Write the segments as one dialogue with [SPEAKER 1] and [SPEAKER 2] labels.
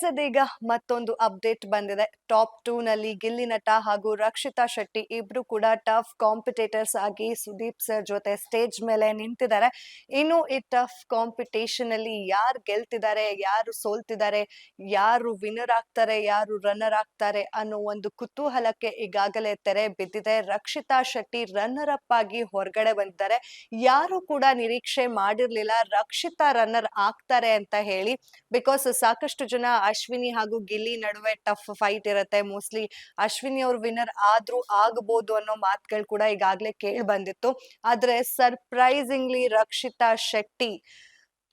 [SPEAKER 1] ಇದೀಗ ಮತ್ತೊಂದು ಅಪ್ಡೇಟ್ ಬಂದಿದೆ. ಟಾಪ್ 2 ನಲ್ಲಿ ಗಿಲ್ಲಿ ನಟ ಹಾಗೂ ರಕ್ಷಿತಾ ಶೆಟ್ಟಿ ಇಬ್ರು ಕೂಡ ಟಫ್ ಕಾಂಪಿಟೇಟರ್ಸ್ ಆಗಿ ಸುದೀಪ್ ಸರ್ ಜೊತೆ ಸ್ಟೇಜ್ ಮೇಲೆ ನಿಂತಿದ್ದಾರೆ. ಇನ್ನು ಈ ಟಫ್ ಕಾಂಪಿಟೇಷನ್ ಅಲ್ಲಿ ಯಾರು ಗೆಲ್ತಿದ್ದಾರೆ, ಯಾರು ಸೋಲ್ತಿದ್ದಾರೆ, ಯಾರು ವಿನ್ನರ್ ಆಗ್ತಾರೆ, ಯಾರು ರನ್ನರ್ ಆಗ್ತಾರೆ ಅನ್ನೋ ಒಂದು ಕುತೂಹಲಕ್ಕೆ ಈಗಾಗಲೇ ತೆರೆ ಬಿದ್ದಿದೆ. ರಕ್ಷಿತಾ ಶೆಟ್ಟಿ ರನ್ನರ್ ಅಪ್ ಆಗಿ ಹೊರಗಡೆ ಬಂದಿದ್ದಾರೆ. ಯಾರು ಕೂಡ ನಿರೀಕ್ಷೆ ಮಾಡಿರ್ಲಿಲ್ಲ ರಕ್ಷಿತಾ ರನ್ನರ್ ಆಗ್ತಾರೆ ಅಂತ ಹೇಳಿ. ಬಿಕಾಸ್ ಸಾಕಷ್ಟು ಜನ ಅಶ್ವಿನಿ ಹಾಗೂ ಗಿಲ್ಲಿ ನಡುವೆ ಟಫ್ ಫೈಟ್ ಇರುತ್ತೆ. ಮೋಸ್ಟ್ಲಿ ಅಶ್ವಿನಿ ಅವ್ರು ವಿನ್ನರ್ ಆದ್ರೂ ಆಗಬಹುದು ಅನ್ನೋ ಮಾತುಗಳು ಕೂಡ ಈಗಾಗಲೇ ಕೇಳಿ ಬಂದಿತ್ತು. ಆದ್ರೆ ಸರ್ಪ್ರೈಸಿಂಗ್ಲಿ ರಕ್ಷಿತಾ ಶೆಟ್ಟಿ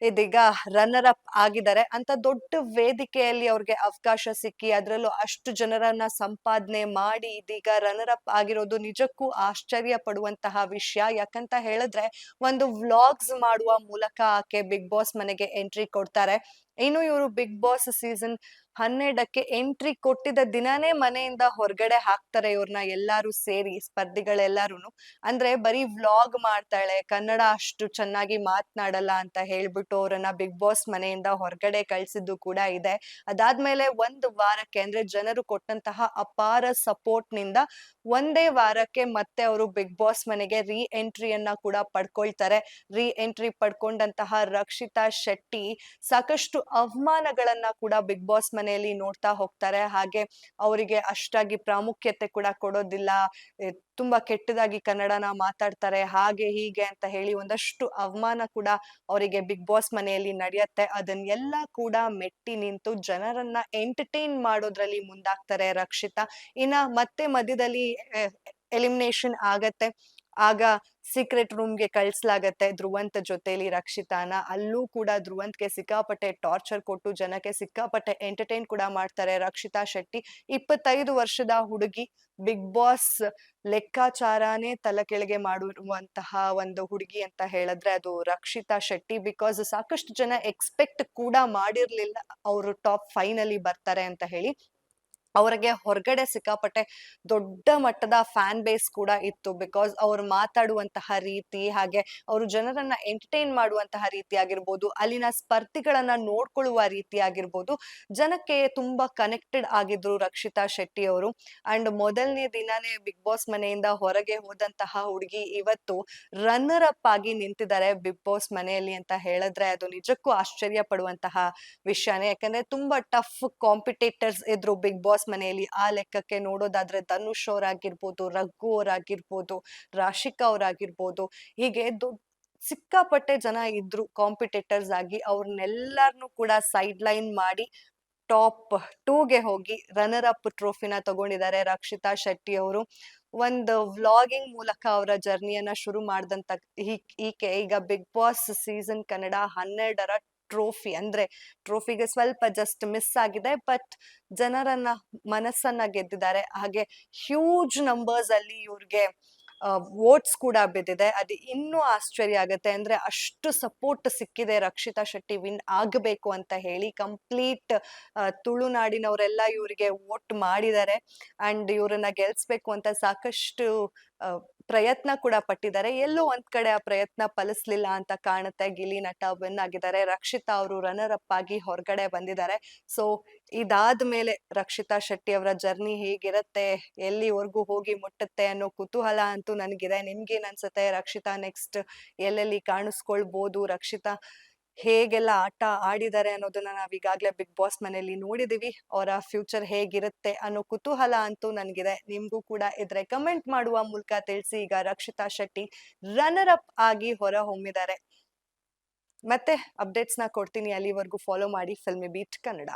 [SPEAKER 1] ಇದೀಗ ರನ್ನರ್ ಅಪ್ ಆಗಿದ್ದಾರೆ. ಅಂತ ದೊಡ್ಡ ವೇದಿಕೆಯಲ್ಲಿ ಅವ್ರಿಗೆ ಅವಕಾಶ ಸಿಕ್ಕಿ ಅದರಲ್ಲೂ ಅಷ್ಟು ಜನರನ್ನ ಸಂಪಾದನೆ ಮಾಡಿ ಇದೀಗ ರನ್ನರ್ ಅಪ್ ಆಗಿರೋದು ನಿಜಕ್ಕೂ ಆಶ್ಚರ್ಯ ಪಡುವಂತಹ ವಿಷಯ. ಯಾಕಂತ ಹೇಳಿದ್ರೆ ಒಂದು ವ್ಲಾಗ್ಸ್ ಮಾಡುವ ಮೂಲಕ ಆಕೆ ಬಿಗ್ ಬಾಸ್ ಮನೆಗೆ ಎಂಟ್ರಿ ಕೊಡ್ತಾರೆ. ಇನ್ನು ಇವರು ಬಿಗ್ ಬಾಸ್ ಸೀಸನ್ 12ಕ್ಕೆ ಎಂಟ್ರಿ ಕೊಟ್ಟಿದ್ದ ದಿನಾನೇ ಮನೆಯಿಂದ ಹೊರಗಡೆ ಹಾಕ್ತಾರೆ ಇವ್ರನ್ನ ಎಲ್ಲಾರು ಸೇರಿ ಸ್ಪರ್ಧಿಗಳೆಲ್ಲಾರುನು. ಅಂದ್ರೆ ಬರೀ ವ್ಲಾಗ್ ಮಾಡ್ತಾಳೆ, ಕನ್ನಡ ಅಷ್ಟು ಚೆನ್ನಾಗಿ ಮಾತನಾಡಲ್ಲ ಅಂತ ಹೇಳ್ಬಿಟ್ಟು ಅವರನ್ನ ಬಿಗ್ ಬಾಸ್ ಮನೆಯಿಂದ ಹೊರಗಡೆ ಕಳ್ಸಿದ್ದು ಕೂಡ ಇದೆ. ಅದಾದ್ಮೇಲೆ ಒಂದು ವಾರಕ್ಕೆ ಅಂದ್ರೆ ಜನರು ಕೊಟ್ಟಂತಹ ಅಪಾರ ಸಪೋರ್ಟ್ ನಿಂದ ಒಂದೇ ವಾರಕ್ಕೆ ಮತ್ತೆ ಅವರು ಬಿಗ್ ಬಾಸ್ ಮನೆಗೆ ರೀ ಎಂಟ್ರಿಯನ್ನ ಕೂಡ ಪಡ್ಕೊಳ್ತಾರೆ. ರೀ ಎಂಟ್ರಿ ಪಡ್ಕೊಂಡಂತಹ ರಕ್ಷಿತಾ ಶೆಟ್ಟಿ ಸಾಕಷ್ಟು ಅವಮಾನಗಳನ್ನ ಕೂಡ ಬಿಗ್ ಬಾಸ್ ಮನೆಯಲ್ಲಿ ನೋಡ್ತಾ ಹೋಗ್ತಾರೆ. ಹಾಗೆ ಅವರಿಗೆ ಅಷ್ಟಾಗಿ ಪ್ರಾಮುಖ್ಯತೆ ಕೂಡ ಕೊಡೋದಿಲ್ಲ. ತುಂಬಾ ಕೆಟ್ಟದಾಗಿ ಕನ್ನಡನ ಮಾತಾಡ್ತಾರೆ, ಹಾಗೆ ಹೀಗೆ ಅಂತ ಹೇಳಿ ಒಂದಷ್ಟು ಅವಮಾನ ಕೂಡ ಅವರಿಗೆ ಬಿಗ್ ಬಾಸ್ ಮನೆಯಲ್ಲಿ ನಡೆಯುತ್ತೆ. ಅದನ್ನೆಲ್ಲ ಕೂಡ ಮೆಟ್ಟಿ ನಿಂತು ಜನರನ್ನ ಎಂಟರ್ಟೈನ್ ಮಾಡೋದ್ರಲ್ಲಿ ಮುಂದಾಗ್ತಾರೆ ರಕ್ಷಿತಾ. ಇನ್ನ ಮತ್ತೆ ಮಧ್ಯದಲ್ಲಿ ಎಲಿಮಿನೇಷನ್ ಆಗತ್ತೆ. ಆಗ ಸೀಕ್ರೆಟ್ ರೂಮ್ಗೆ ಕಳ್ಸಲಾಗತ್ತೆ ಧ್ರುವಂತ್ ಜೊತೆಲಿ ರಕ್ಷಿತಾನ. ಅಲ್ಲೂ ಕೂಡ ಧ್ರುವಂತ್ಗೆ ಸಿಕ್ಕಾಪಟ್ಟೆ ಟಾರ್ಚರ್ ಕೊಟ್ಟು ಜನಕ್ಕೆ ಸಿಕ್ಕಾಪಟ್ಟೆ ಎಂಟರ್ಟೈನ್ ಕೂಡ ಮಾಡ್ತಾರೆ ರಕ್ಷಿತಾ ಶೆಟ್ಟಿ. 25 ವರ್ಷದ ಹುಡುಗಿ, ಬಿಗ್ ಬಾಸ್ ಲೆಕ್ಕಾಚಾರನೇ ತಲೆ ಕೆಳಗೆ ಮಾಡಿರುವಂತಹ ಒಂದು ಹುಡುಗಿ ಅಂತ ಹೇಳಿದ್ರೆ ಅದು ರಕ್ಷಿತಾ ಶೆಟ್ಟಿ. ಬಿಕಾಸ್ ಸಾಕಷ್ಟು ಜನ ಎಕ್ಸ್ಪೆಕ್ಟ್ ಕೂಡ ಮಾಡಿರ್ಲಿಲ್ಲ ಅವರು ಟಾಪ್ 5 ನಲ್ಲಿ ಬರ್ತಾರೆ ಅಂತ ಹೇಳಿ. ಅವ್ರಿಗೆ ಹೊರಗಡೆ ಸಿಕ್ಕಾಪಟ್ಟೆ ದೊಡ್ಡ ಮಟ್ಟದ ಫ್ಯಾನ್ ಬೇಸ್ ಕೂಡ ಇತ್ತು. ಬಿಕಾಸ್ ಅವ್ರು ಮಾತಾಡುವಂತಹ ರೀತಿ, ಹಾಗೆ ಅವರು ಜನರನ್ನ ಎಂಟರ್ಟೈನ್ ಮಾಡುವಂತಹ ರೀತಿ ಆಗಿರ್ಬೋದು, ಅಲ್ಲಿನ ಸ್ಪರ್ಧಿಗಳನ್ನ ನೋಡ್ಕೊಳ್ಳುವ ರೀತಿ ಆಗಿರ್ಬೋದು, ಜನಕ್ಕೆ ತುಂಬಾ ಕನೆಕ್ಟೆಡ್ ಆಗಿದ್ರು ರಕ್ಷಿತಾ ಶೆಟ್ಟಿ ಅವರು. ಅಂಡ್ ಮೊದಲನೇ ದಿನಾನೇ ಬಿಗ್ ಬಾಸ್ ಮನೆಯಿಂದ ಹೊರಗೆ ಹೋದಂತಹ ಹುಡುಗಿ ಇವತ್ತು ರನ್ನರ್ ಅಪ್ ಆಗಿ ನಿಂತಿದ್ದಾರೆ ಬಿಗ್ ಬಾಸ್ ಮನೆಯಲ್ಲಿ ಅಂತ ಹೇಳಿದ್ರೆ ಅದು ನಿಜಕ್ಕೂ ಆಶ್ಚರ್ಯ ಪಡುವಂತಹ ವಿಷಯನೇ. ಯಾಕಂದ್ರೆ ತುಂಬಾ ಟಫ್ ಕಾಂಪಿಟೇಟರ್ಸ್ ಇದ್ರು ಬಿಗ್ ಬಾಸ್ ಮನೆಯಲ್ಲಿ. ಆ ಲೆಕ್ಕಕ್ಕೆ ನೋಡೋದಾದ್ರೆ ಧನುಷ್ ಅವರಾಗಿರ್ಬೋದು, ರಘು ಅವರಾಗಿರ್ಬೋದು, ರಾಶಿಕಾ ಅವರಾಗಿರ್ಬೋದು, ಹೀಗೆ ಸಿಕ್ಕಾಪಟ್ಟೆ ಜನ ಇದ್ರು ಕಾಂಪಿಟೇಟರ್ಸ್ ಆಗಿ. ಅವ್ರನ್ನೆಲ್ಲರನ್ನು ಕೂಡ ಸೈಡ್ ಲೈನ್ ಮಾಡಿ ಟಾಪ್ 2ಗೆ ಹೋಗಿ ರನ್ನರ್ ಅಪ್ ಟ್ರೋಫಿನ ತಗೊಂಡಿದ್ದಾರೆ ರಕ್ಷಿತಾ ಶೆಟ್ಟಿ ಅವರು. ಒಂದು ವ್ಲಾಗಿಂಗ್ ಮೂಲಕ ಅವರ ಜರ್ನಿಯನ್ನ ಶುರು ಮಾಡಿದಂತ ಈಕೆ ಈಗ ಬಿಗ್ ಬಾಸ್ ಸೀಸನ್ ಕನ್ನಡ 12ರ ಟ್ರೋಫಿ, ಅಂದ್ರೆ ಟ್ರೋಫಿಗೆ ಸ್ವಲ್ಪ ಜಸ್ಟ್ ಮಿಸ್ ಆಗಿದೆ, ಬಟ್ ಜನರನ್ನ ಮನಸ್ಸನ್ನ ಗೆದ್ದಿದ್ದಾರೆ. ಹಾಗೆ ಹ್ಯೂಜ್ ನಂಬರ್ಸ್ ಅಲ್ಲಿ ಇವ್ರಿಗೆ ವೋಟ್ಸ್ ಕೂಡ ಬಿದ್ದಿದೆ. ಅದು ಇನ್ನೂ ಆಶ್ಚರ್ಯ ಆಗತ್ತೆ. ಅಂದ್ರೆ ಅಷ್ಟು ಸಪೋರ್ಟ್ ಸಿಕ್ಕಿದೆ ರಕ್ಷಿತಾ ಶೆಟ್ಟಿ ವಿನ್ ಆಗಬೇಕು ಅಂತ ಹೇಳಿ. ಕಂಪ್ಲೀಟ್ ತುಳುನಾಡಿನವರೆಲ್ಲ ಇವರಿಗೆ ವೋಟ್ ಮಾಡಿದ್ದಾರೆ. ಅಂಡ್ ಇವ್ರನ್ನ ಗೆಲ್ಸ್ಬೇಕು ಅಂತ ಸಾಕಷ್ಟು ಪ್ರಯತ್ನ ಕೂಡ ಪಟ್ಟಿದ್ದಾರೆ. ಎಲ್ಲೋ ಒಂದ್ ಕಡೆ ಆ ಪ್ರಯತ್ನ ಫಲಿಸ್ಲಿಲ್ಲ ಅಂತ ಕಾಣುತ್ತೆ. ಗಿಲ್ಲಿ ನಟ ವಿನ್ ಆಗಿದ್ದಾರೆ, ರಕ್ಷಿತಾ ಅವರು ರನ್ನರ್ ಅಪ್ ಆಗಿ ಹೊರಗಡೆ ಬಂದಿದ್ದಾರೆ. ಸೊ ಇದಾದ್ಮೇಲೆ ರಕ್ಷಿತಾ ಶೆಟ್ಟಿ ಅವರ ಜರ್ನಿ ಹೇಗಿರತ್ತೆ, ಎಲ್ಲಿವರೆಗೂ ಹೋಗಿ ಮುಟ್ಟುತ್ತೆ ಅನ್ನೋ ಕುತೂಹಲ ಅಂತೂ ನನಗಿದೆ. ನಿಮ್ಗೇನ್ ಅನ್ಸುತ್ತೆ? ರಕ್ಷಿತಾ ನೆಕ್ಸ್ಟ್ ಎಲ್ಲೆಲ್ಲಿ ಕಾಣಿಸ್ಕೊಳ್ಬೋದು, ರಕ್ಷಿತಾ ಹೇಗೆಲ್ಲ ಆಟ ಆಡಿದ್ದಾರೆ ಅನ್ನೋದನ್ನ ನಾವ್ ಈಗಾಗ್ಲೇ ಬಿಗ್ ಬಾಸ್ ಮನೆಯಲ್ಲಿ ನೋಡಿದೀವಿ. ಅವರ ಫ್ಯೂಚರ್ ಹೇಗಿರುತ್ತೆ ಅನ್ನೋ ಕುತೂಹಲ ಅಂತೂ ನನ್ಗಿದೆ. ನಿಮ್ಗೂ ಕೂಡ ಇದ್ರೆ ಕಮೆಂಟ್ ಮಾಡುವ ಮೂಲಕ ತಿಳಿಸಿ. ಈಗ ರಕ್ಷಿತಾ ಶೆಟ್ಟಿ ರನ್ನರ್ ಅಪ್ ಆಗಿ ಹೊರ ಹೊಮ್ಮಿದ್ದಾರೆ. ಮತ್ತೆ ಅಪ್ಡೇಟ್ಸ್ ನ ಕೊಡ್ತೀನಿ, ಅಲ್ಲಿವರೆಗೂ ಫಾಲೋ ಮಾಡಿ ಫಿಲ್ಮಿ ಬೀಟ್ ಕನ್ನಡ.